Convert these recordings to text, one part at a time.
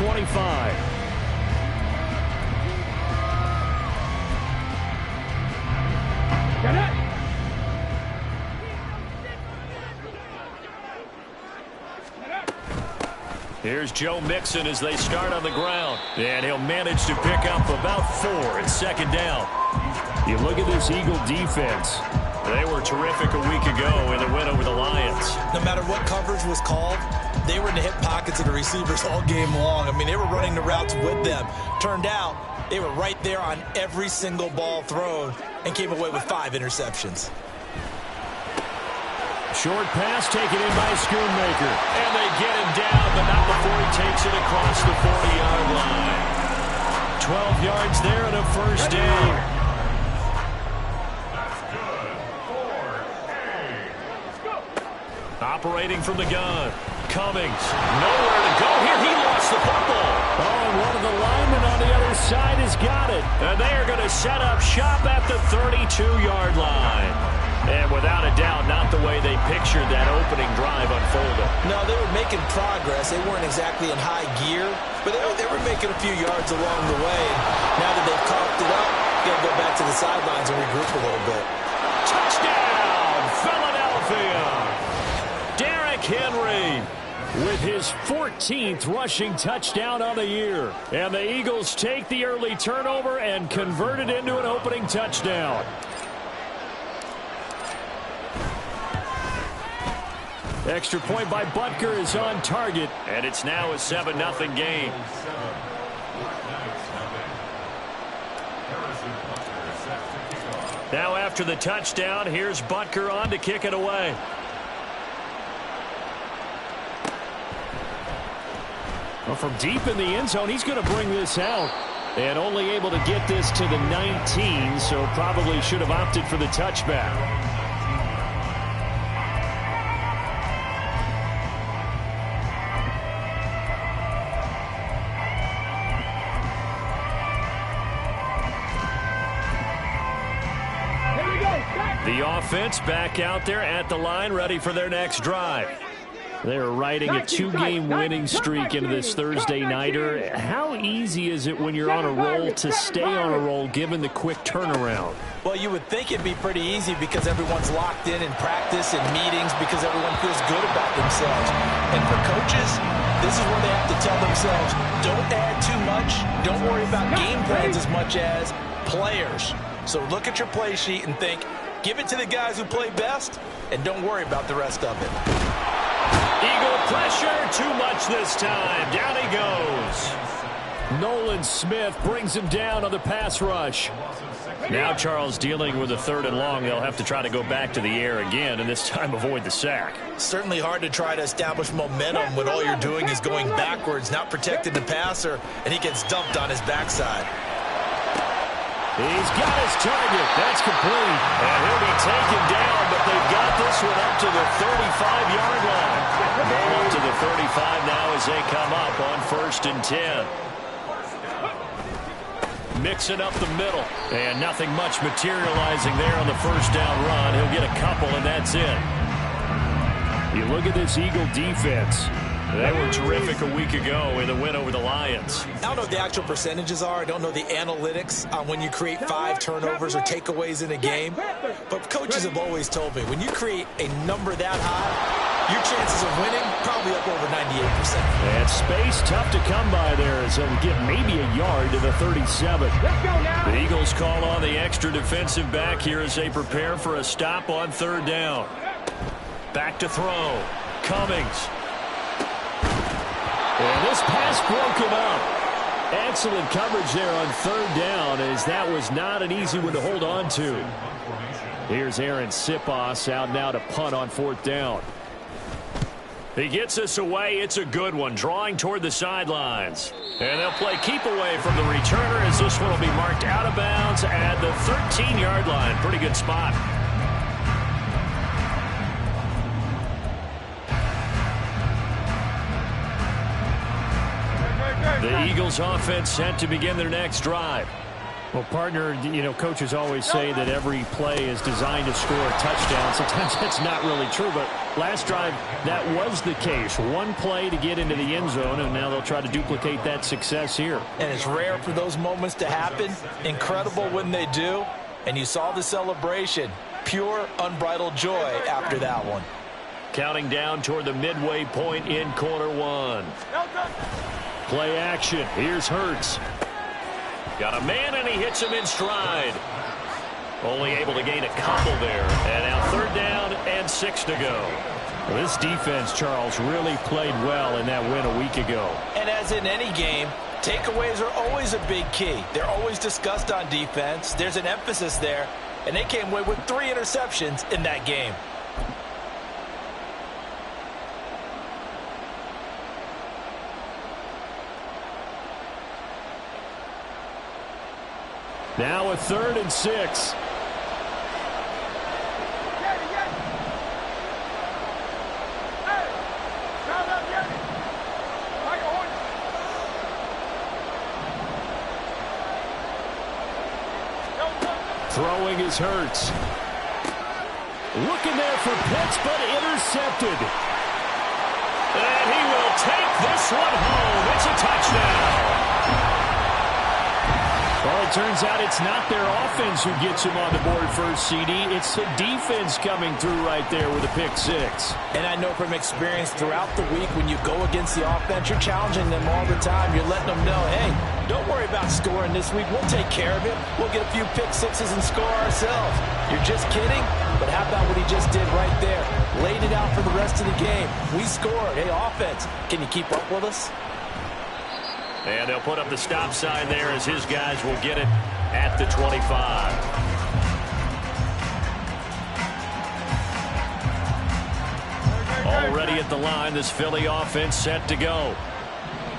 25. Get it! Here's Joe Mixon as they start on the ground. And he'll manage to pick up about 4 at second down. You look at this Eagle defense. They were terrific a week ago in the win over the Lions. No matter what coverage was called, they were in the hip pockets of the receivers all game long. I mean, they were running the routes with them. Turned out, they were right there on every single ball thrown and came away with 5 interceptions. Short pass taken in by Schoonmaker. And they get him down, but not before he takes it across the 40-yard line. 12 yards there and a first down. Operating from the gun. Cummings. Nowhere to go here. He lost the football. Oh, and one of the linemen on the other side has got it. And they are going to set up shop at the 32-yard line. And without a doubt, not the way they pictured that opening drive unfolded. No, they were making progress. They weren't exactly in high gear, but they were making a few yards along the way. And now that they've coughed it up, got to go back to the sidelines and regroup a little bit. Touchdown, Philadelphia! Derrick Henry with his 14th rushing touchdown on the year. And the Eagles take the early turnover and convert it into an opening touchdown. Extra point by Butker is on target, and it's now a 7-0 game. Now after the touchdown, here's Butker on to kick it away. Well, from deep in the end zone, he's going to bring this out. And only able to get this to the 19, so probably should have opted for the touchback. The offense back out there at the line, ready for their next drive. They're riding a 2-game winning streak into this Thursday nighter. How easy is it when you're on a roll to stay on a roll given the quick turnaround? Well, you would think it'd be pretty easy because everyone's locked in practice and meetings because everyone feels good about themselves. And for coaches, this is where they have to tell themselves, don't add too much, don't worry about game plans as much as players. So look at your play sheet and think, give it to the guys who play best, and don't worry about the rest of it. Eagle pressure, too much this time. Down he goes. Nolan Smith brings him down on the pass rush. Now Charles dealing with a 3rd and long. They'll have to try to go back to the air again, and this time avoid the sack. Certainly hard to try to establish momentum when all you're doing is going backwards, not protecting the passer, and he gets dumped on his backside. He's got his target. That's complete. And he'll be taken down, but they've got this one up to the 35-yard line. Ball up to the 35 now as they come up on 1st and 10. Mixing up the middle. And nothing much materializing there on the first down run. He'll get a couple, and that's it. You look at this Eagle defense. They were terrific a week ago in the win over the Lions. I don't know what the actual percentages are. I don't know the analytics on when you create 5 turnovers or takeaways in a game. But coaches have always told me, when you create a number that high, your chances of winning probably up over 98%. And space tough to come by there as they'll get maybe a yard to the 37. The Eagles call on the extra defensive back here as they prepare for a stop on 3rd down. Back to throw. Cummings. And this pass broken up. Excellent coverage there on 3rd down, as that was not an easy one to hold on to. Here's Aaron Sipos out now to punt on 4th down. He gets this away. It's a good one, drawing toward the sidelines. And they'll play keep away from the returner as this one will be marked out of bounds at the 13-yard line. Pretty good spot. The Eagles offense set to begin their next drive. Well, partner, you know, coaches always say that every play is designed to score a touchdown. Sometimes that's not really true, but last drive, that was the case. One play to get into the end zone, and now they'll try to duplicate that success here. And it's rare for those moments to happen. Incredible when they do. And you saw the celebration. Pure, unbridled joy after that one. Counting down toward the midway point in quarter one. Play action. Here's Hurts. Got a man, and he hits him in stride. Only able to gain a couple there. And now 3rd down and 6 to go. Well, this defense, Charles, really played well in that win a week ago. And as in any game, takeaways are always a big key. They're always discussed on defense. There's an emphasis there. And they came away with 3 interceptions in that game. Now a 3rd and 6. Throwing is Hurts. Looking there for Pitts, but intercepted. And he will take this one home. It's a touchdown. Well, it turns out it's not their offense who gets him on the board first, CD. It's the defense coming through right there with a pick 6. And I know from experience throughout the week, when you go against the offense, you're challenging them all the time. You're letting them know, hey, don't worry about scoring this week. We'll take care of it. We'll get a few pick 6s and score ourselves. You're just kidding? But how about what he just did right there? Laid it out for the rest of the game. We scored. Hey, offense, can you keep up with us? And they'll put up the stop sign there as his guys will get it at the 25. Already at the line, this Philly offense set to go.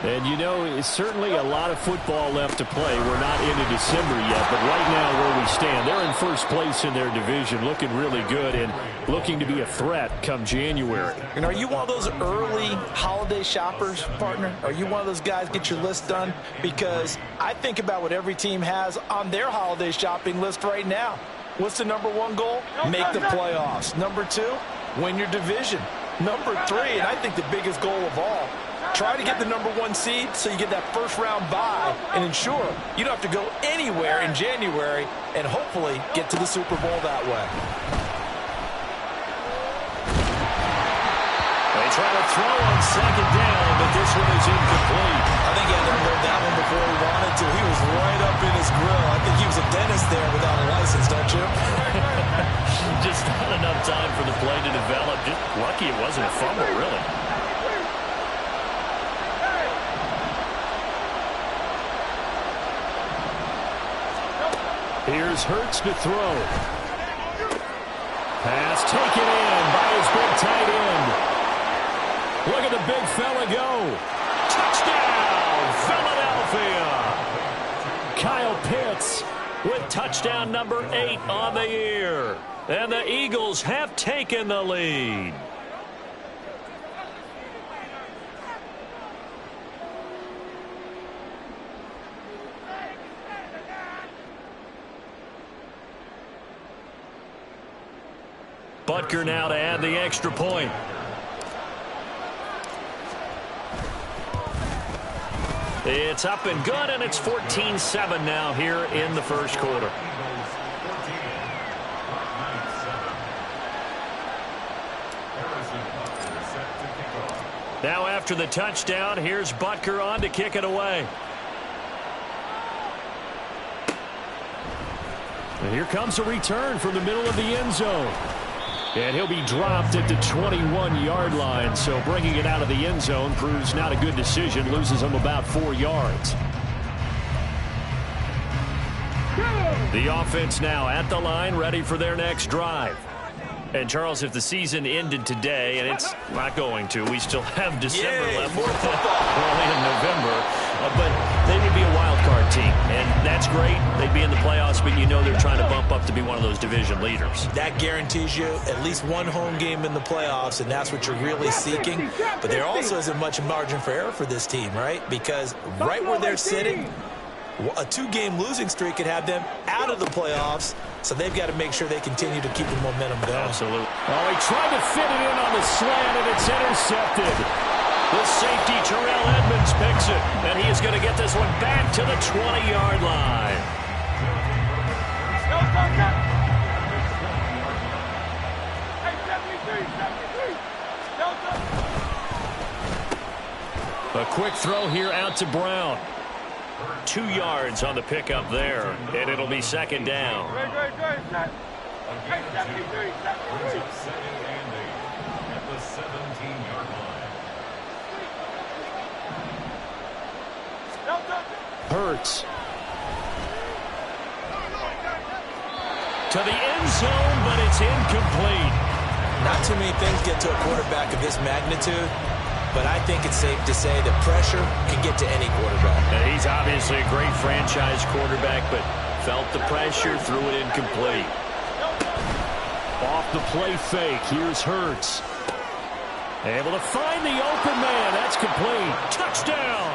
And, you know, it's certainly a lot of football left to play. We're not into December yet, but right now where we stand, they're in first place in their division, looking really good and looking to be a threat come January. And are you one of those early holiday shoppers, partner? Are you one of those guys get your list done? Because I think about what every team has on their holiday shopping list right now. What's the #1 goal? Make the playoffs. #2, win your division. #3, and I think the biggest goal of all, try to get the #1 seed so you get that first-round bye and ensure you don't have to go anywhere in January and hopefully get to the Super Bowl that way. They try to throw on 2nd down, but this one is incomplete. I think he had to unload that one before he wanted to. He was right up in his grill. I think he was a dentist there without a license, don't you? Just not enough time for the play to develop. Just lucky it wasn't a fumble, really. Here's Hurts to throw. Pass taken in by his big tight end. Look at the big fella go. Touchdown, Philadelphia. Kyle Pitts with touchdown #8 on the year. And the Eagles have taken the lead. Butker now to add the extra point. It's up and good, and it's 14-7 now here in the first quarter. Now after the touchdown, here's Butker on to kick it away. And here comes a return from the middle of the end zone. And he'll be dropped at the 21-yard line, so bringing it out of the end zone proves not a good decision, loses him about 4 yards. The offense now at the line, ready for their next drive. And, Charles, if the season ended today, and it's not going to, we still have December left. We're only in November. But they would be a wild card team, and that's great. They'd be in the playoffs, but you know they're trying to bump up to be one of those division leaders. That guarantees you at least one home game in the playoffs, and that's what you're really seeking. But there also isn't much margin for error for this team, right? Because right where they're sitting, A 2-game losing streak could have them out of the playoffs, so they've got to make sure they continue to keep the momentum going. Absolutely. Oh, he tried to fit it in on the slant, and it's intercepted. The safety, Terrell Edmunds, picks it, and he is going to get this one back to the 20-yard line. A quick throw here out to Brown. 2 yards on the pickup there, and it'll be second down. Hurts. To the end zone, but it's incomplete. Not too many things get to a quarterback of this magnitude, but I think it's safe to say that pressure can get to any quarterback. And he's obviously a great franchise quarterback, but felt the pressure, threw it incomplete. Off the play fake, here's Hurts. Able to find the open man. That's complete. Touchdown!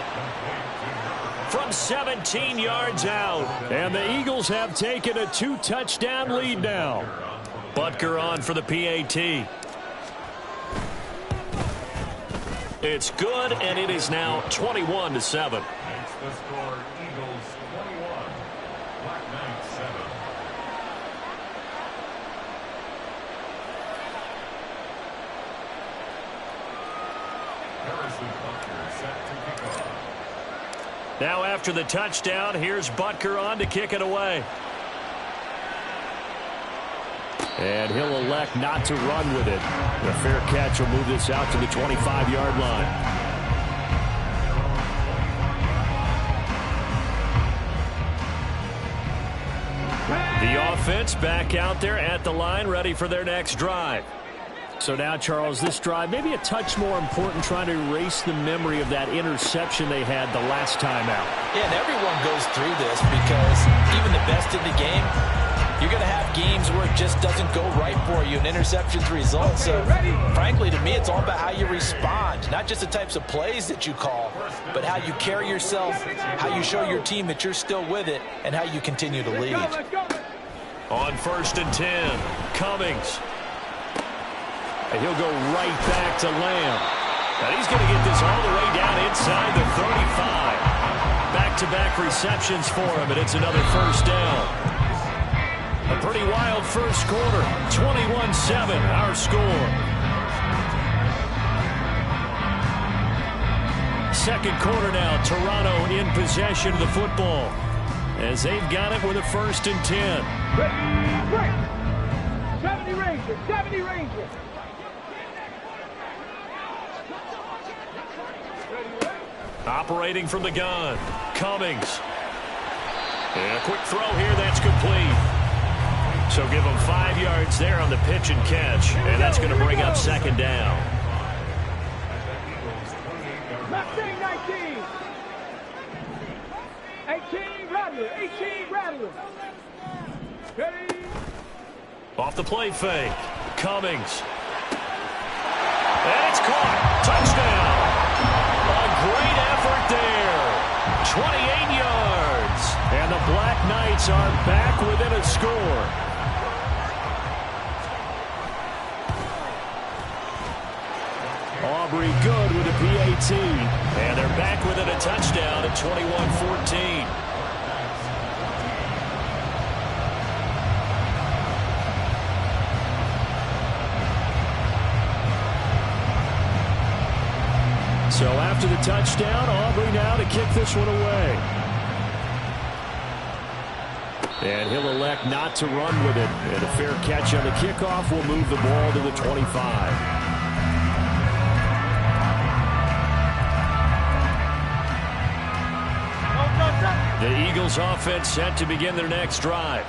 From 17 yards out. And the Eagles have taken a 2-touchdown lead now. Butker on for the PAT. It's good, and it is now 21-7. The score, Eagles 21, Black Knights 7. Harrison Butker set to kick off. Now after the touchdown, here's Butker on to kick it away. And he'll elect not to run with it. A fair catch will move this out to the 25-yard line. The offense back out there at the line, ready for their next drive. So now, Charles, this drive maybe a touch more important, trying to erase the memory of that interception they had the last time out. Yeah, and everyone goes through this because even the best in the game, you're going to have games where it just doesn't go right for you, and interceptions result. So, frankly, to me, it's all about how you respond, not just the types of plays that you call, but how you carry yourself, how you show your team that you're still with it, and how you continue to lead. On 1st and 10, Cummings. And he'll go right back to Lamb. And he's going to get this all the way down inside the 35. Back-to-back receptions for him, and it's another first down. A pretty wild first quarter. 21-7, our score. Second quarter now, Toronto in possession of the football, as they've got it with a 1st and 10. 70 Rangers, 70 Rangers. Operating from the gun, Cummings. And a quick throw here, that's complete. So give them 5 yards there on the pitch and catch, and that's going to bring up second down. Mustang 19. 18 Rattler, 18 Rattler. Ready. Off the play fake, Cummings. And it's caught. Touchdown. A great effort there. 28 yards. And the Black Knights are back within a score. Aubrey good with a PAT. And they're back within a touchdown at 21-14. So after the touchdown, Aubrey now to kick this one away. And he'll elect not to run with it. And a fair catch on the kickoff will move the ball to the 25. The Eagles offense set to begin their next drive.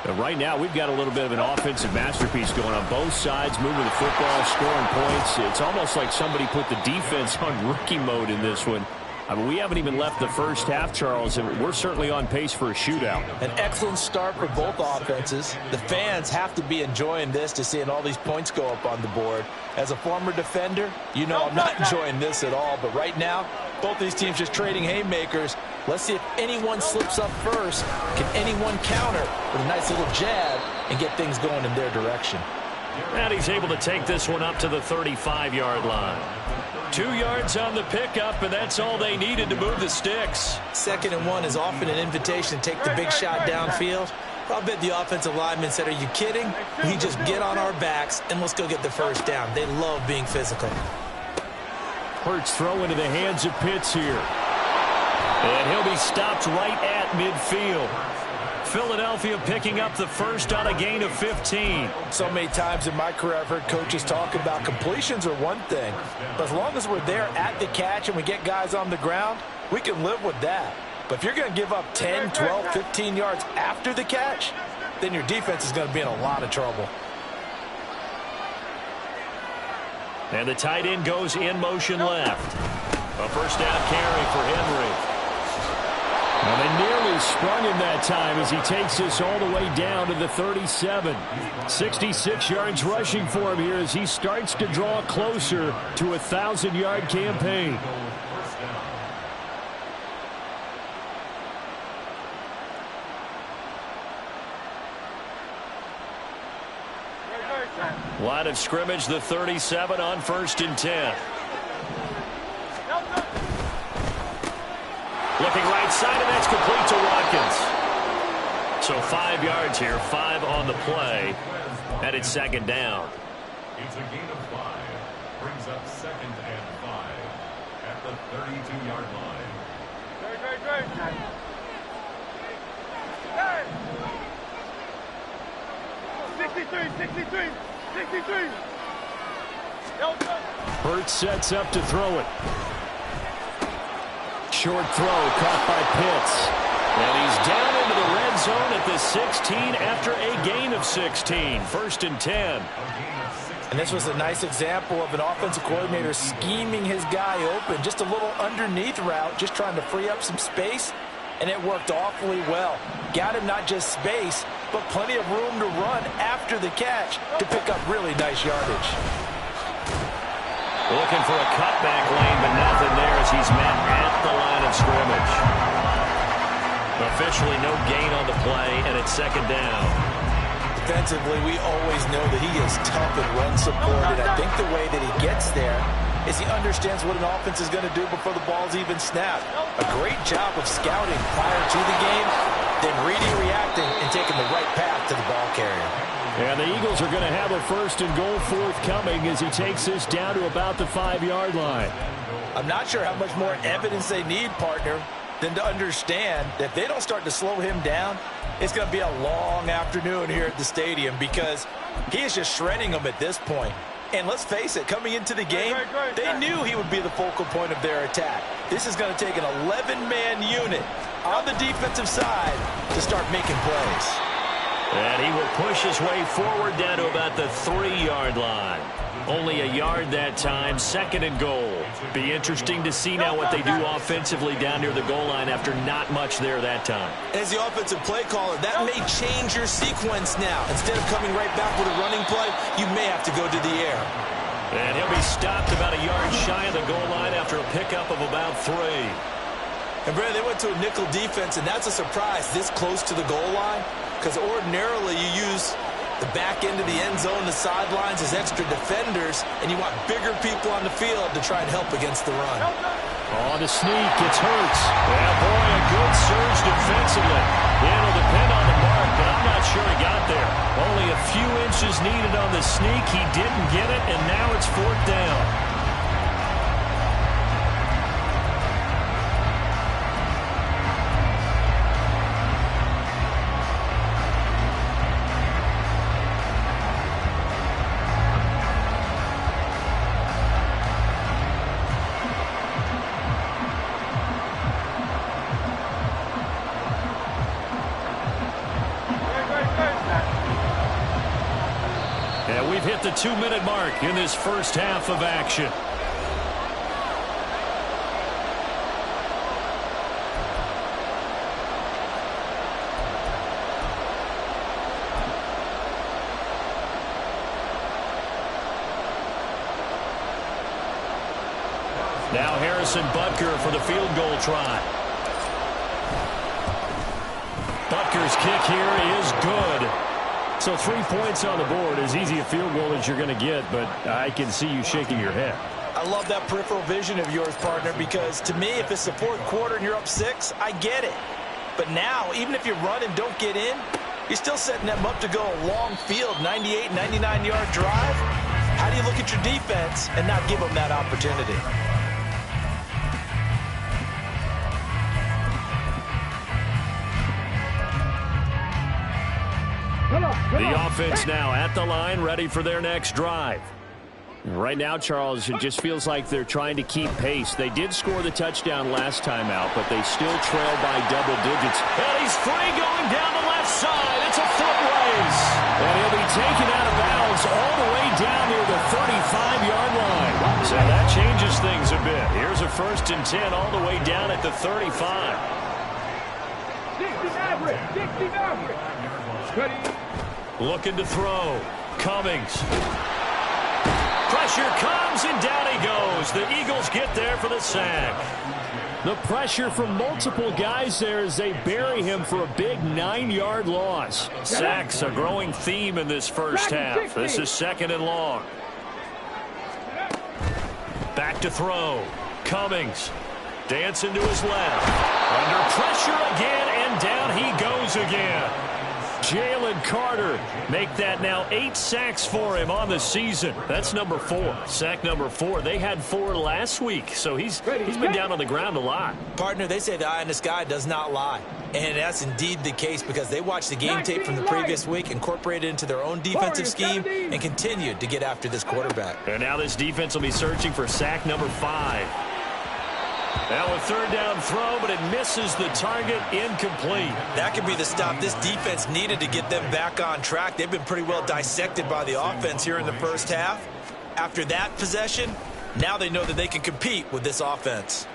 But right now, we've got a little bit of an offensive masterpiece going on both sides, moving the football, scoring points. It's almost like somebody put the defense on rookie mode in this one. I mean, we haven't even left the first half, Charles, and we're certainly on pace for a shootout. An excellent start for both offenses. The fans have to be enjoying this, to seeing all these points go up on the board. As a former defender, you know I'm not enjoying this at all, but right now, Both these teams just trading haymakers. Let's see if anyone slips up first. Can anyone counter with a nice little jab and get things going in their direction? And he's able to take this one up to the 35-yard line. 2 yards on the pickup, and that's all they needed to move the sticks. 2nd and 1 is often an invitation to take the big shot downfield. I'll bet the offensive lineman said, are you kidding? We just get on our backs and let's go get the first down. They love being physical. Hurts throw into the hands of Pitts here. And he'll be stopped right at midfield. Philadelphia picking up the first on a gain of 15. So many times in my career I've heard coaches talk about completions are one thing, but as long as we're there at the catch and we get guys on the ground, we can live with that. But if you're going to give up 10, 12, 15 yards after the catch, then your defense is going to be in a lot of trouble. And the tight end goes in motion left. A first down carry for Henry. And they nearly sprung him that time as he takes this all the way down to the 37. 66 yards rushing for him here as he starts to draw closer to a 1,000-yard campaign. Line of scrimmage, the 37 on 1st and 10. Looking right side, and that's complete to Watkins. So 5 yards here, 5 on the play, and it's 2nd down. It's a gain of 5. Brings up 2nd and 5 at the 32-yard line. Great. 63. Hurts sets up to throw it. Short throw caught by Pitts. And he's down into the red zone at the 16 after a gain of 16. 1st and 10. And this was a nice example of an offensive coordinator scheming his guy open. Just a little underneath route, just trying to free up some space. And it worked awfully well. Got him not just space, but plenty of room to run after the catch to pick up really nice yardage. Looking for a cutback lane, but nothing there as he's met at the line of scrimmage. Officially no gain on the play, and it's 2nd down. Defensively, we always know that he is tough and run supported. I think the way that he gets there is he understands what an offense is going to do before the ball's even snapped. A great job of scouting prior to the game, then reading, reacting, and taking the right path to the ball carrier. And the Eagles are going to have a 1st and goal forthcoming as he takes this down to about the 5-yard line. I'm not sure how much more evidence they need, partner, than to understand that if they don't start to slow him down, it's going to be a long afternoon here at the stadium because he is just shredding them at this point. And let's face it, coming into the game, they knew he would be the focal point of their attack. This is going to take an 11-man unit on the defensive side to start making plays. And he will push his way forward down to about the 3-yard line. Only a yard that time, 2nd and goal. Be interesting to see now what they do offensively down near the goal line after not much there that time. As the offensive play caller, that may change your sequence now. Instead of coming right back with a running play, you may have to go to the air. And he'll be stopped about a yard shy of the goal line after a pickup of about 3. And Brandon, they went to a nickel defense, and that's a surprise this close to the goal line, because ordinarily you use the back end of the end zone, the sidelines as extra defenders, and you want bigger people on the field to try and help against the run. On the sneak, it's Hurts. Yeah, boy, a good surge defensively. It'll depend on the mark, but I'm not sure he got there. Only a few inches needed on the sneak. He didn't get it, and now it's 4th down. We've hit the 2-minute mark in this first half of action. Now Harris Harrison Butker for the field goal try. Butker's kick here is good. So 3 points on the board, as easy a field goal as you're going to get, but I can see you shaking your head. I love that peripheral vision of yours, partner, because to me, if it's the fourth quarter and you're up 6, I get it. But now, even if you run and don't get in, you're still setting them up to go a long field, 98, 99-yard drive. How do you look at your defense and not give them that opportunity? The offense now at the line, ready for their next drive. Right now, Charles, it just feels like they're trying to keep pace. They did score the touchdown last time out, but they still trail by double digits. And he's free going down the left side. It's a foot race. And he'll be taken out of bounds all the way down near the 35-yard line. So that changes things a bit. Here's a 1st and 10 all the way down at the 35. 60 average. Ready. Looking to throw. Cummings. Pressure comes, and down he goes. The Eagles get there for the sack. The pressure from multiple guys there as they bury him for a big 9-yard loss. Sacks, a growing theme in this first half. This is 2nd and long. Back to throw. Cummings. Dancing to his left. Under pressure again, and down he goes again. Jalen Carter make that now 8 sacks for him on the season. That's number 4. Sack number 4. They had 4 last week, so he's been down on the ground a lot. Partner, they say the eye in the sky does not lie. And that's indeed the case because they watched the game tape from the previous week, incorporated it into their own defensive scheme, and continued to get after this quarterback. And now this defense will be searching for sack number 5. Now a 3rd down throw, but it misses the target, incomplete. That could be the stop this defense needed to get them back on track. They've been pretty well dissected by the offense here in the first half. After that possession, now they know that they can compete with this offense.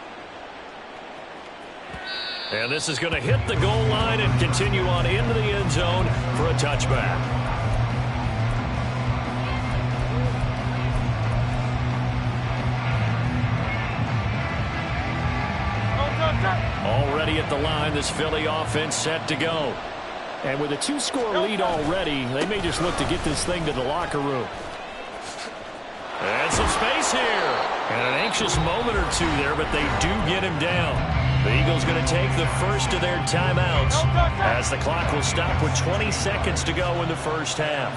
And this is going to hit the goal line and continue on into the end zone for a touchback. Already at the line, this Philly offense set to go. And with a 2-score lead already, they may just look to get this thing to the locker room. And some space here. And an anxious moment or two there, but they do get him down. The Eagles going to take the first of their timeouts as the clock will stop with 20 seconds to go in the first half.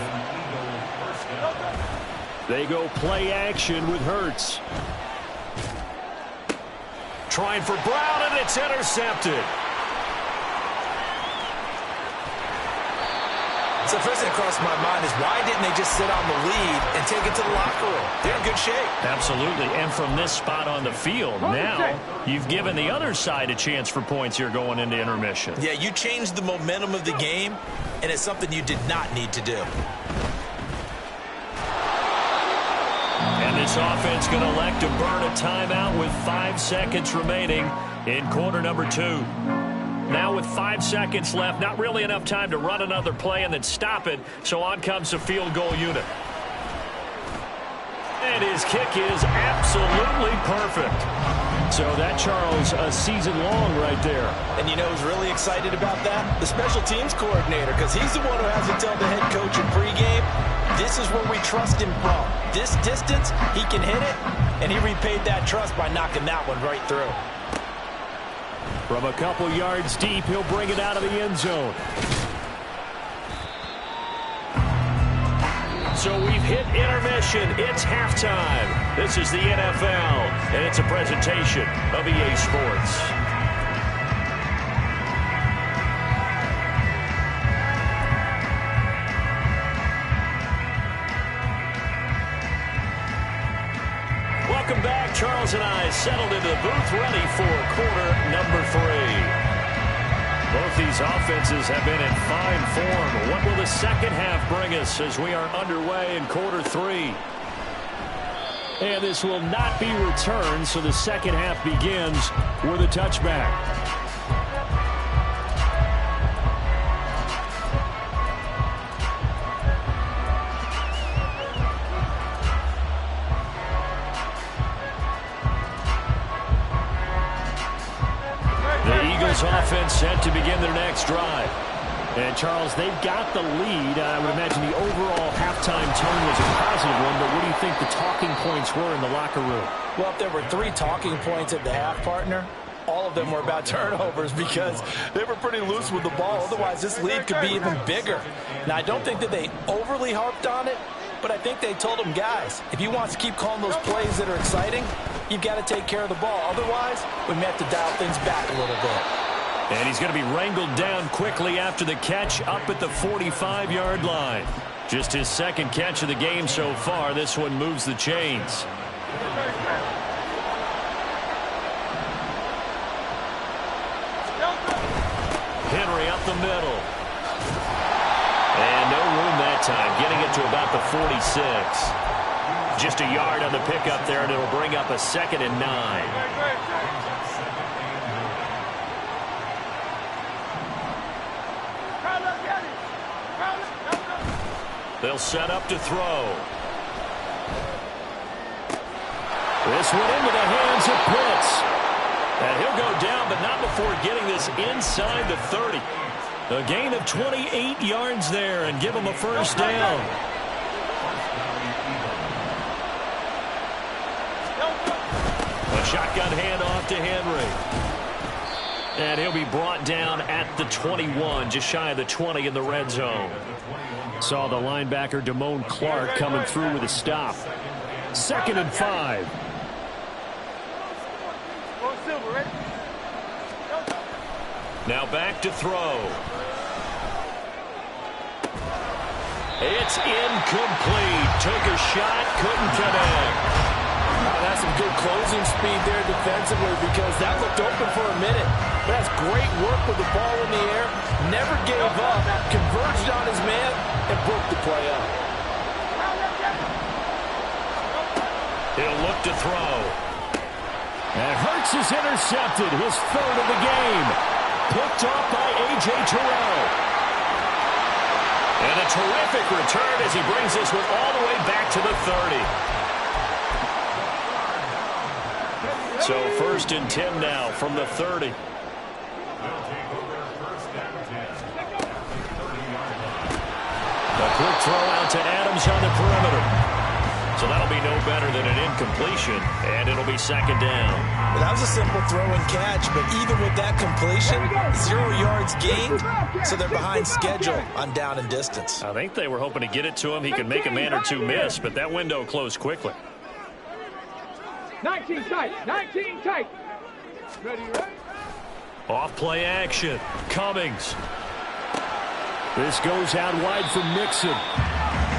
They go play action with Hurts. Trying for Brown, and it's intercepted. So the first thing that crossed my mind is why didn't they just sit on the lead and take it to the locker room? They're in good shape. Absolutely, and from this spot on the field, now you've given the other side a chance for points here going into intermission. Yeah, you changed the momentum of the game, and it's something you did not need to do. And this offense going to elect to burn a timeout with 5 seconds remaining in quarter number 2. Now with 5 seconds left, not really enough time to run another play and then stop it, so on comes the field goal unit. And his kick is absolutely perfect. So that, Charles, a season long right there. And you know who's really excited about that? The special teams coordinator, because he's the one who has to tell the head coach in pregame, this is where we trust him from. This distance, he can hit it, and he repaid that trust by knocking that one right through. From a couple yards deep, he'll bring it out of the end zone. So we've hit intermission. It's halftime. This is the NFL, and it's a presentation of EA Sports. Welcome back. Charles and I settled into the booth, ready for quarter number 3. Both these offenses have been in fine form. What will the second half bring us as we are underway in quarter 3? And this will not be returned, so the second half begins with a touchback. Eagles offense set to begin their next drive. And, Charles, they've got the lead. I would imagine the overall halftime tone was a positive one, but what do you think the talking points were in the locker room? Well, if there were 3 talking points at the half, partner, all of them were about turnovers because they were pretty loose with the ball. Otherwise, this lead could be even bigger. Now, I don't think that they overly harped on it, but I think they told them, guys, if you want to keep calling those plays that are exciting, you've got to take care of the ball. Otherwise, we may have to dial things back a little bit. And he's going to be wrangled down quickly after the catch up at the 45-yard line. Just his second catch of the game so far. This one moves the chains. Henry up the middle. And no room that time, getting it to about the 46. Just a yard on the pickup there, and it'll bring up a 2nd and 9. They'll set up to throw. This one into the hands of Pitts. And he'll go down, but not before getting this inside the 30. A gain of 28 yards there and give him a first down. A shotgun handoff to Henry. And he'll be brought down at the 21, just shy of the 20 in the red zone. Saw the linebacker Damone Clark coming through with a stop. 2nd and 5. Now back to throw. It's incomplete. Took a shot, couldn't connect. That's some good closing speed there defensively because that looked open for a minute. But that's great work with the ball in the air. Never gave up, converged on his man, and broke the play up. He'll look to throw. And Hurts is intercepted, his 3rd of the game. Picked off by A.J. Terrell. And a terrific return as he brings this one all the way back to the 30. So 1st and 10 now from the 30. A quick throw out to Adams on the perimeter. So that'll be no better than an incompletion, and it'll be 2nd down. Well, that was a simple throw and catch, but even with that completion, 0 yards gained, so they're behind schedule on down and distance. I think they were hoping to get it to him. He could make a man or two miss, but that window closed quickly. 19 tight. 19 tight. Ready, right? Off play action. Cummings. This goes out wide for Mixon.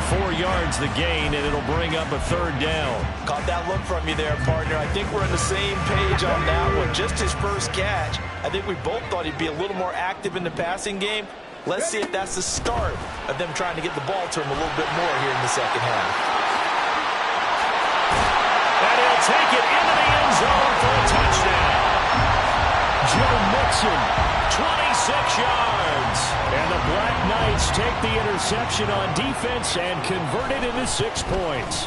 4 yards the gain, and it'll bring up a 3rd down. Caught that look from you there, partner. I think we're on the same page on that one. Just his first catch. I think we both thought he'd be a little more active in the passing game. Let's see if that's the start of them trying to get the ball to him a little bit more here in the second half. And he'll take it into the end zone for a touchdown. Joe Mixon, 26 yards. And the Black Knights take the interception on defense and convert it into 6 points.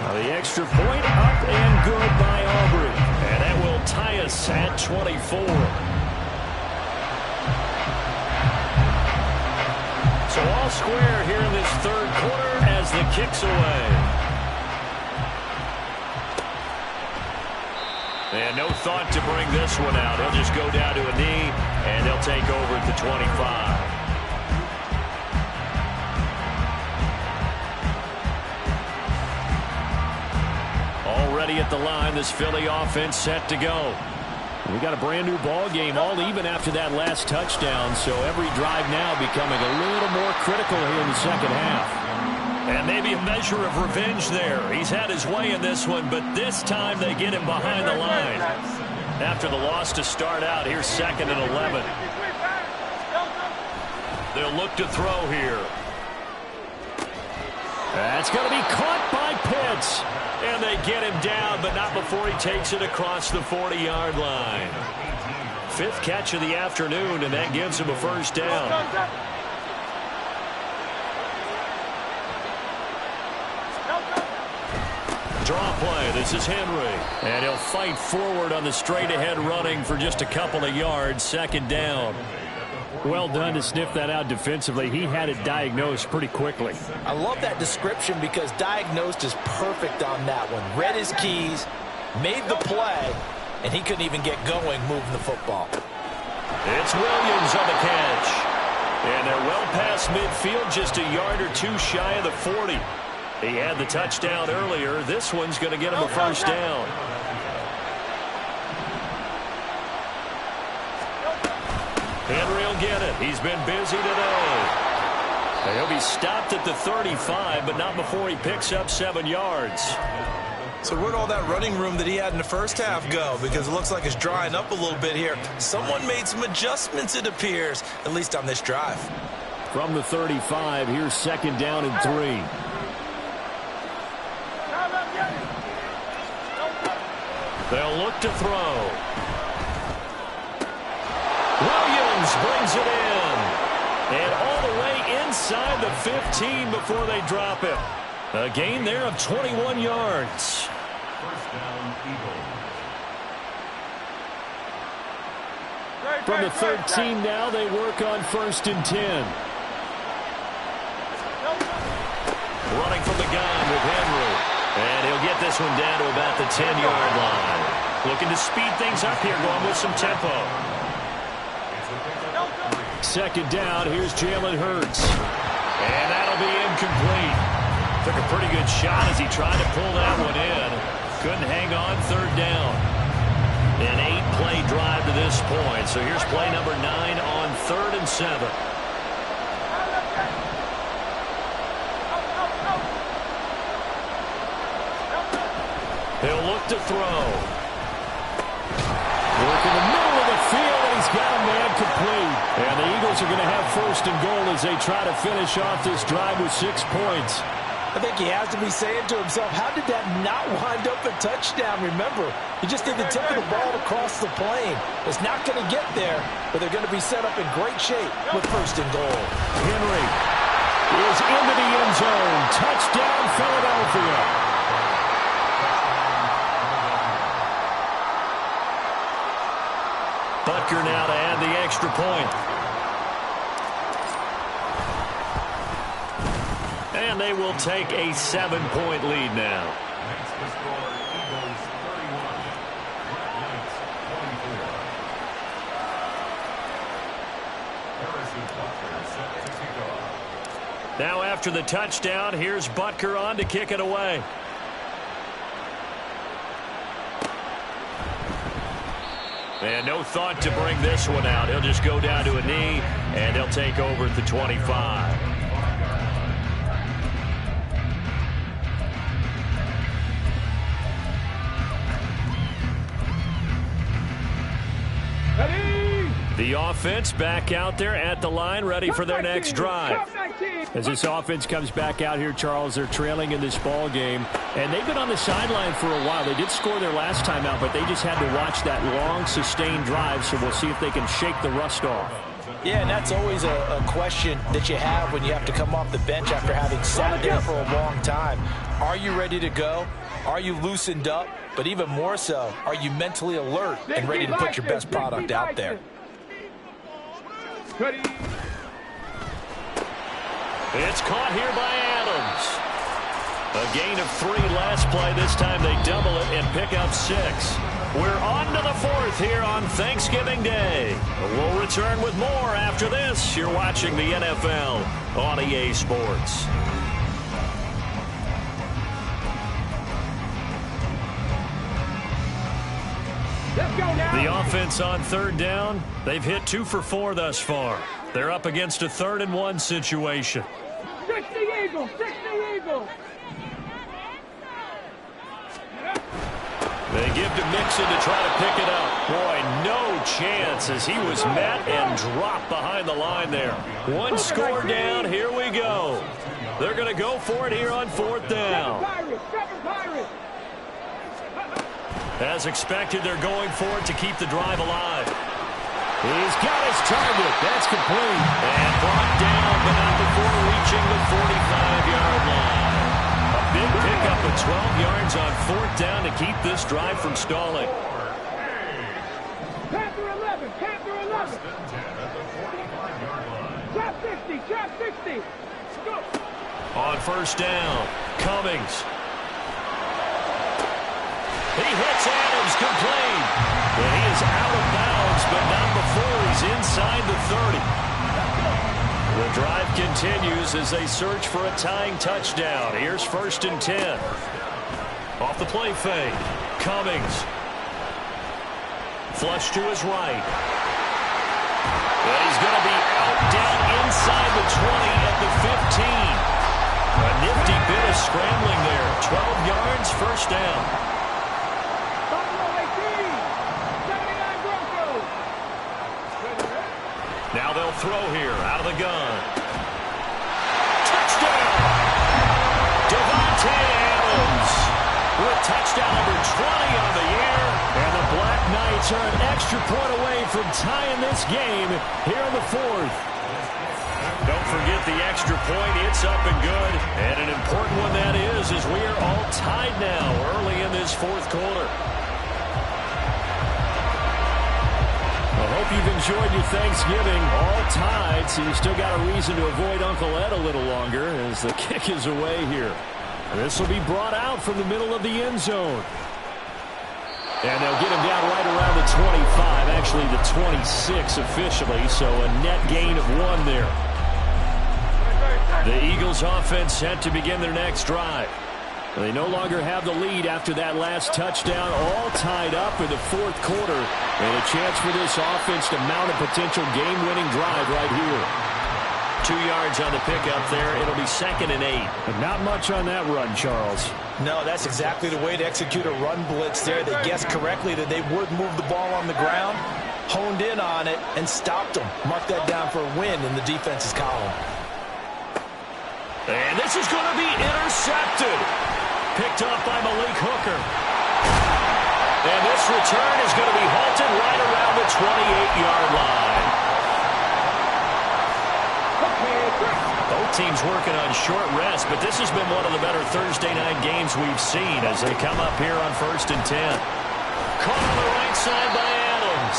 Now the extra point up and good by Aubrey. And that will tie us at 24. So all square here in this 3rd quarter as the kick's away. And no thought to bring this one out. He'll just go down to a knee, and they'll take over at the 25. Already at the line, this Philly offense set to go. We got a brand new ball game, all even after that last touchdown, so every drive now becoming a little more critical here in the second half. And maybe a measure of revenge there. He's had his way in this one, but this time they get him behind the line. After the loss to start out, here's 2nd and 11. They'll look to throw here. That's going to be caught by Pitts. And they get him down, but not before he takes it across the 40-yard line. 5th catch of the afternoon, and that gives him a first down. draw play. This is Henry. And he'll fight forward on the straight-ahead running for just a couple of yards. Second down. Well done to sniff that out defensively. He had it diagnosed pretty quickly. I love that description because diagnosed is perfect on that one. Read his keys, made the play, and he couldn't even get going moving the football. It's Williams on the catch. And they're well past midfield, just a yard or two shy of the 40. He had the touchdown earlier. This one's going to get him a first down. Henry will get it. He's been busy today. And he'll be stopped at the 35, but not before he picks up 7 yards. So where'd all that running room that he had in the first half go? Because it looks like it's drying up a little bit here. Someone made some adjustments, it appears, at least on this drive. From the 35, here's second down and 3. They'll look to throw. Williams brings it in. And all the way inside the 15 before they drop it. A gain there of 21 yards. First down, Eagles. From the 13 now, they work on 1st and 10. Running from the gun with Henry. And he'll get this one down to about the 10-yard line. Looking to speed things up here, going with some tempo. Second down, here's Jalen Hurts. And that'll be incomplete. Took a pretty good shot as he tried to pull that one in. Couldn't hang on, third down. An 8-play drive to this point. So here's play number 9 on 3rd and 7. He'll look to throw. Work in the middle of the field, and he's got a man complete. And the Eagles are going to have 1st and goal as they try to finish off this drive with 6 points. I think he has to be saying to himself, how did that not wind up a touchdown? Remember, he just did the tip of the ball across the plane. It's not going to get there, but they're going to be set up in great shape with 1st and goal. Henry is into the end zone. Touchdown, Philadelphia. Butker now to add the extra point. And they will take a 7-point lead now. Makes the score Eagles 31. Knights 24. Harrison Butker set to kick off. Now after the touchdown, here's Butker on to kick it away. And no thought to bring this one out. He'll just go down to a knee, and he'll take over at the 25. The offense back out there at the line, ready for their next drive. As this offense comes back out here, Charles, they're trailing in this ball game, and they've been on the sideline for a while. They did score their last time out, but they just had to watch that long, sustained drive, so we'll see if they can shake the rust off. Yeah, and that's always a question that you have when you have to come off the bench after having sat there for a long time. Are you ready to go? Are you loosened up? But even more so, are you mentally alert and ready to put your best product out there? It's caught here by Adams. A gain of 3 last play. This time they double it and pick up 6. We're on to the 4th here on Thanksgiving Day. We'll return with more after this. You're watching the NFL on EA Sports. Let's go now. The offense on 3rd down, they've hit 2 for 4 thus far. They're up against a 3rd and 1 situation. 60 Eagles, 60 Eagles. They give to Mixon to try to pick it up. Boy, no chance as he was met and dropped behind the line there. 1 score down, here we go. They're going to go for it here on 4th down. As expected, they're going for it to keep the drive alive. He's got his target. That's complete. And brought down, but not before reaching the 45-yard line. A big pickup of 12 yards on 4th down to keep this drive from stalling. Panther 11, Panther 11. Trap 60, trap 60. Go. On 1st down, Cummings. He hits Adams complete. And he is out of bounds, but not before he's inside the 30. The drive continues as they search for a tying touchdown. Here's 1st and 10. Off the play fake, Cummings. Flush to his right. And he's going to be out down inside the 20 at the 15. A nifty bit of scrambling there. 12 yards, 1st down. Buffalo 18, 79 Broncos. Now they'll throw here out of the gun. Touchdown! Davante Adams with touchdown number 20 on the year. And the Black Knights are an extra point away from tying this game here in the 4th. Don't forget the extra point. It's up and good. And an important one that is, as we are all tied now early in this 4th quarter. I hope you've enjoyed your Thanksgiving. All tied, so you still got a reason to avoid Uncle Ed a little longer as the kick is away here. This will be brought out from the middle of the end zone. And they'll get him down right around the 25, actually the 26 officially, so a net gain of 1 there. The Eagles offense set to begin their next drive. They no longer have the lead after that last touchdown, all tied up in the 4th quarter. And a chance for this offense to mount a potential game-winning drive right here. 2 yards on the pickup there. It'll be 2nd and 8. But not much on that run, Charles. No, that's exactly the way to execute a run blitz there. They guessed correctly that they would move the ball on the ground, honed in on it, and stopped them. Mark that down for a win in the defense's column. And this is going to be intercepted. Picked up by Malik Hooker. And this return is going to be halted right around the 28-yard line. Both teams working on short rest, but this has been one of the better Thursday night games we've seen as they come up here on 1st and 10. Caught on the right side by Adams.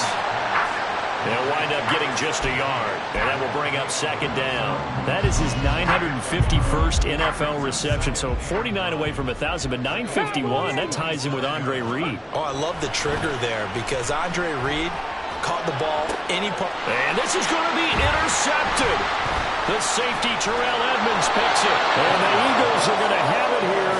They'll wind up getting just a yard, and that will bring up 2nd down. That is his 951st NFL reception, so 49 away from 1,000, but 951, that ties him with Andre Reed. Oh, I love the trigger there because Andre Reed caught the ball any part. And this is going to be intercepted. The safety, Terrell Edmonds, picks it. And the Eagles are going to have it here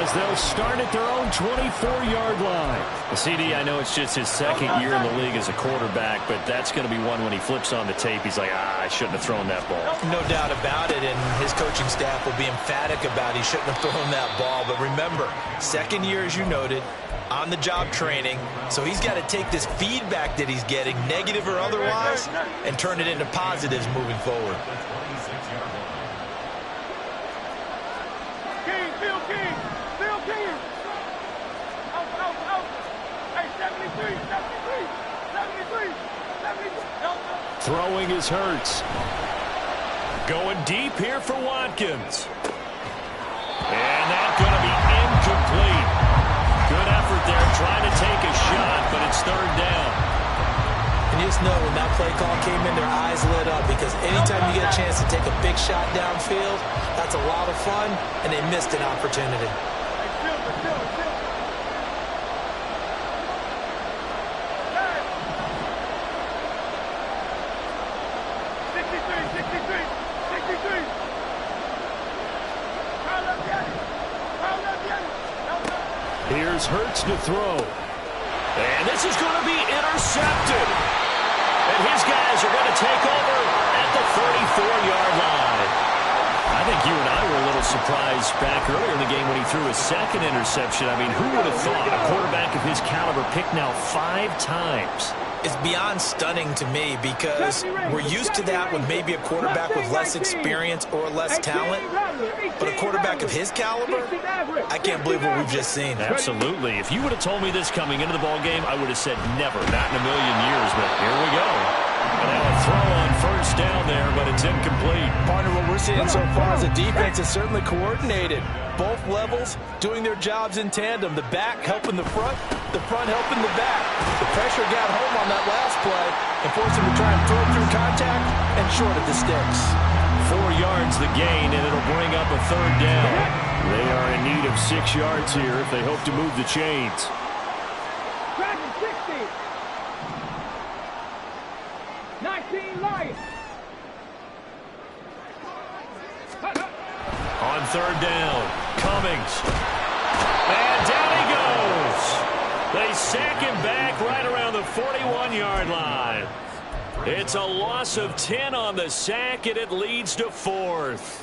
as they'll start at their own 24-yard line. CD, I know it's just his 2nd year in the league as a quarterback, but that's going to be one when he flips on the tape. He's like, I shouldn't have thrown that ball. No doubt about it, and his coaching staff will be emphatic about he shouldn't have thrown that ball. But remember, 2nd year, as you noted, on-the-job training, so he's got to take this feedback that he's getting, negative or otherwise, and turn it into positives moving forward. Phil King. Out. Hey, 73. Throwing is Hurts. Going deep here for Watkins. And that's going to be incomplete. Good effort there trying to take a shot, but it's 3rd down. And you just know when that play call came in, their eyes lit up because anytime you get a chance to take a big shot downfield, that's a lot of fun, and they missed an opportunity. Here's Hurts to throw. And this is going to be intercepted. And his guys are going to take over at the 34-yard line. I think you and I were a little surprised back earlier in the game when he threw his 2nd interception. I mean, who would have thought a quarterback of his caliber picked now 5 times? It's beyond stunning to me because we're used to that with maybe a quarterback with less experience or less talent. But a quarterback of his caliber, I can't believe what we've just seen. Absolutely. If you would have told me this coming into the ballgame, I would have said never, not in a million years. But here we go. And now a throw on 1st first down there, but it's incomplete. Partner, what we're seeing so far is the defense is certainly coordinated. Both levels doing their jobs in tandem. The back helping the front helping the back. The pressure got home on that last play and forced him to try and throw through contact and short of the sticks. 4 yards the gain, and it'll bring up a third down. They are in need of 6 yards here if they hope to move the chains. Track 60. 19 Lions. On third down, Cummings. And down he goes. They sack him back right around the 41-yard line. It's a loss of 10 on the sack, and it leads to 4th.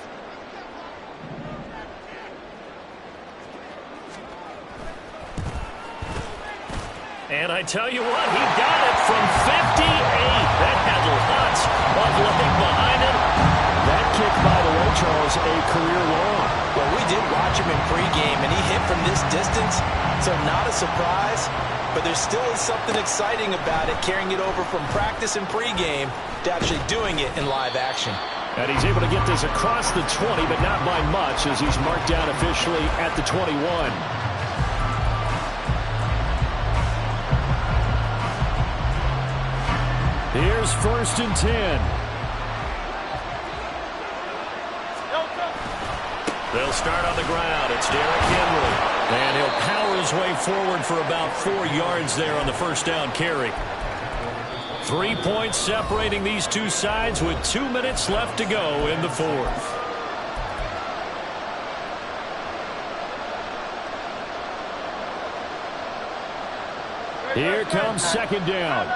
And I tell you what, he got it from 58. That had lots of leg behind him. That kick, by the way, Charles, a career long. Well, we did watch him in pregame, and he hit from this distance, so not a surprise. But there still is something exciting about it, carrying it over from practice and pregame to actually doing it in live action. And he's able to get this across the 20, but not by much, as he's marked down officially at the 21. Here's 1st and 10. They'll start on the ground. It's Derrick Henry. And he'll power his way forward for about 4 yards there on the first down carry. 3 points separating these two sides with 2 minutes left to go in the 4th. Here comes 2nd down.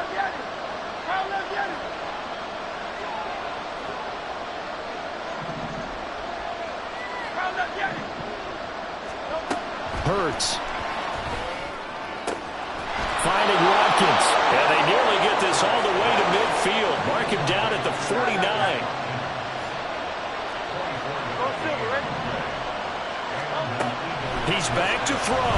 Hurts. Finding Watkins. And they nearly get this all the way to midfield. Mark him down at the 49. He's back to throw.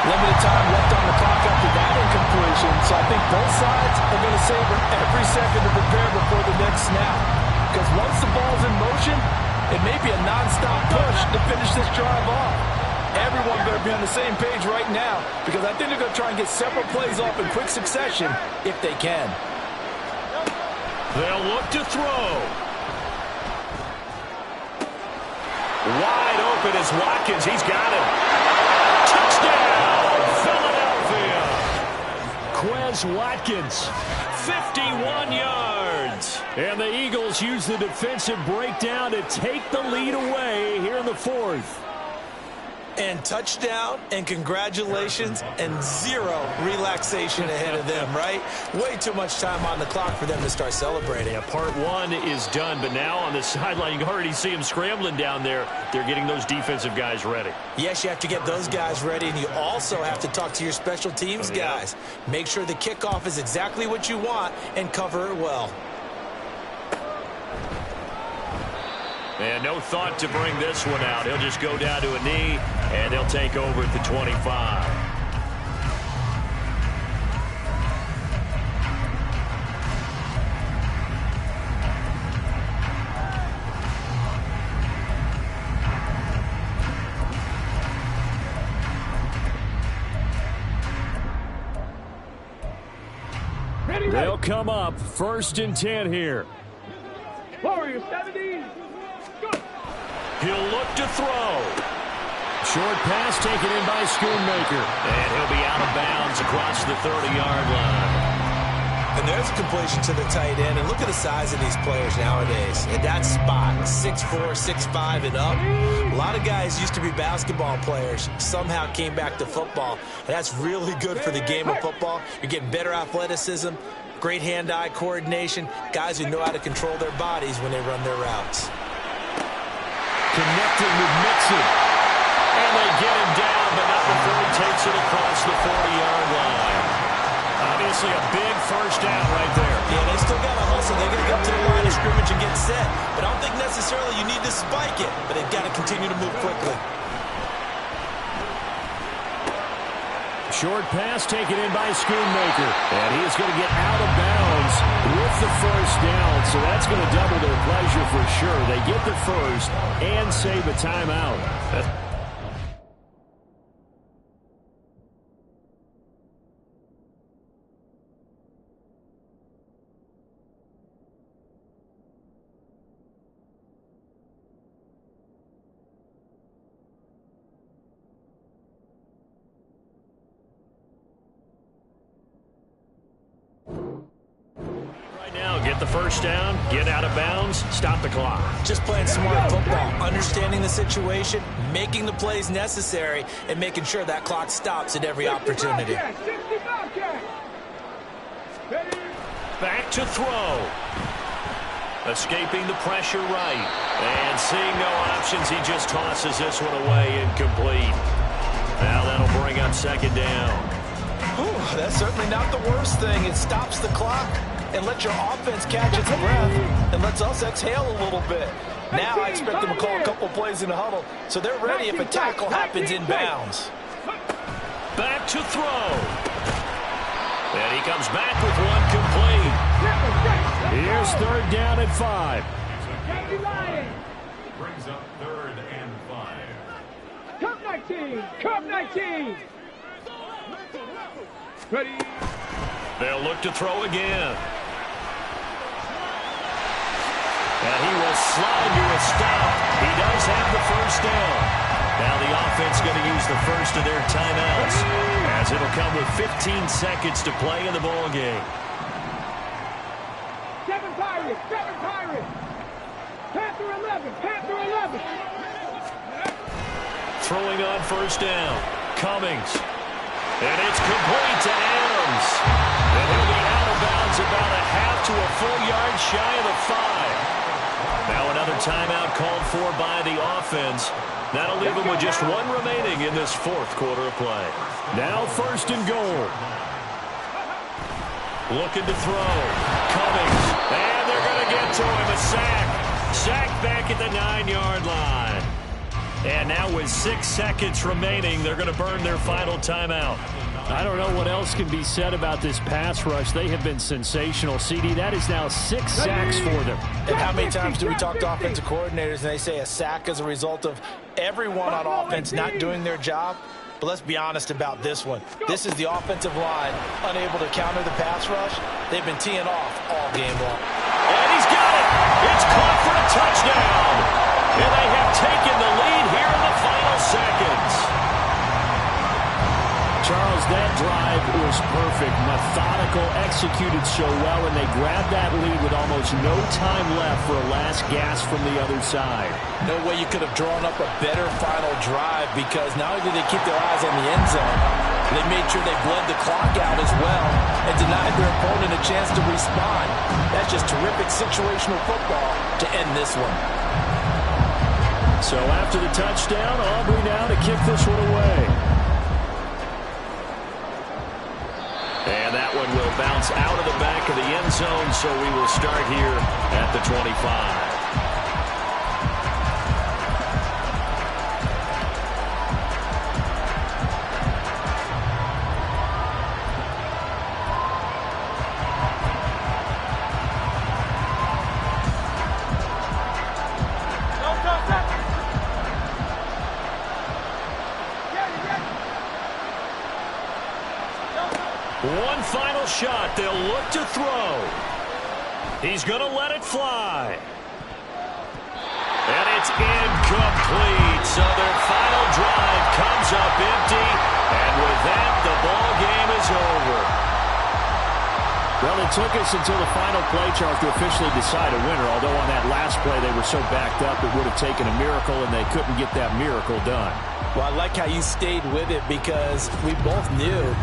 Limited time left on the clock after that incompletion, so I think both sides are going to savor every second to prepare before the next snap. Because once the ball's in motion, it may be a non-stop push to finish this drive off. Everyone better be on the same page right now, because I think they're going to try and get several plays off in quick succession if they can. They'll look to throw. Wide open is Watkins. He's got him. Touchdown, Philadelphia. Quez Watkins, 51 yards. And the Eagles use the defensive breakdown to take the lead away here in the 4th. And touchdown, and congratulations, and 0 relaxation ahead of them, right? Way too much time on the clock for them to start celebrating. Yeah, part 1 is done, but now on the sideline, you can already see them scrambling down there. They're getting those defensive guys ready. Yes, you have to get those guys ready, and you also have to talk to your special teams guys. Make sure the kickoff is exactly what you want and cover it well. And no thought to bring this one out. He'll just go down to a knee, and they'll take over at the 25. They'll come up 1st and 10 here. Warriors 70. He'll look to throw. Short pass taken in by Schoonmaker. And he'll be out of bounds across the 30-yard line. And there's a completion to the tight end. And look at the size of these players nowadays. At that spot, 6'4", 6'5", and up. A lot of guys used to be basketball players. Somehow came back to football. And that's really good for the game of football. You're getting better athleticism, great hand-eye coordination, guys who know how to control their bodies when they run their routes. Connecting with Mixon. And they get him down, but not before he takes it across the 40-yard line. Obviously a big first down right there. Yeah, they still got to hustle. They're going to get up to the line of scrimmage and get set. But I don't think necessarily you need to spike it, but they've got to continue to move quickly. short pass taken in by Schoonmaker. And he is going to get out of bounds with the first down. So that's going to double their pleasure for sure. They get the first and save a timeout. Get the first down, get out of bounds, stop the clock. Just playing smart football, understanding the situation, making the plays necessary, and making sure that clock stops at every opportunity. Back to throw. Escaping the pressure right. And seeing no options, he just tosses this one away, incomplete. Now that'll bring up second down. Whew, that's certainly not the worst thing. It stops the clock and let your offense catch its breath and lets us exhale a little bit. Now I expect them to call a couple plays in the huddle so they're ready if a tackle happens in bounds. Back to throw. And he comes back with one complete. Here's third down and 5. Brings up 3rd and 5. Come 19! Come 19! Ready? They'll look to throw again. And he will slide to a stop. He does have the first down. Now the offense going to use the first of their timeouts as it'll come with 15 seconds to play in the ball game. 7 Pirates! 7 Pirates! Panther 11! Panther 11! Throwing on first down. Cummings. And it's complete to Adams. And he'll be out of bounds about a half to a full yard shy of the 5. Now another timeout called for by the offense. That'll leave them with just one remaining in this fourth quarter of play. Now first and goal. Looking to throw. Cummings. And they're going to get to him. A sack. Sack back at the 9-yard line. And now with 6 seconds remaining, they're going to burn their final timeout. I don't know what else can be said about this pass rush. They have been sensational. CD, that is now 6 sacks for them. And how many times do we talk to offensive coordinators and they say a sack as a result of everyone on offense not doing their job? But let's be honest about this one. This is the offensive line unable to counter the pass rush. They've been teeing off all game long. And he's got it. It's caught for a touchdown. And they have taken the lead here in the final seconds. Charles, that drive was perfect, methodical, executed so well, and they grabbed that lead with almost no time left for a last gasp from the other side. No way you could have drawn up a better final drive because not only did they keep their eyes on the end zone, they made sure they bled the clock out as well and denied their opponent a chance to respond. That's just terrific situational football to end this one. So after the touchdown, Aubrey now to kick this one away. And that one will bounce out of the back of the end zone, so we will start here at the 25. One final shot. They'll look to throw. He's going to let it fly. And it's incomplete. So their final drive comes up empty. And with that, the ball game is over. Well, it took us until the final play, Charles, to officially decide a winner. Although on that last play they were so backed up, it would have taken a miracle, and they couldn't get that miracle done. Well, I like how you stayed with it because we both knew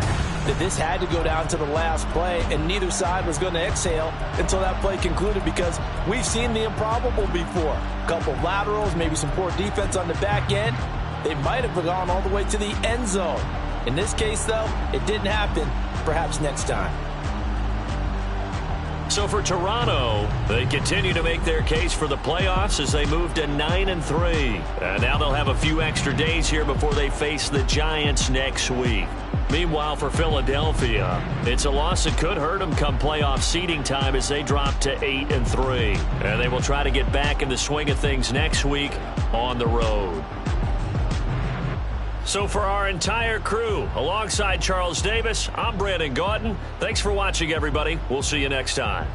that this had to go down to the last play, and neither side was going to exhale until that play concluded because we've seen the improbable before. A couple of laterals, maybe some poor defense on the back end. They might have gone all the way to the end zone. In this case, though, it didn't happen. Perhaps next time. So for Toronto, they continue to make their case for the playoffs as they move to 9-3. And now they'll have a few extra days here before they face the Giants next week. Meanwhile, for Philadelphia, it's a loss that could hurt them come playoff seeding time as they drop to 8-3. And they will try to get back in the swing of things next week on the road. So for our entire crew, alongside Charles Davis, I'm Brandon Gaudin. Thanks for watching, everybody. We'll see you next time.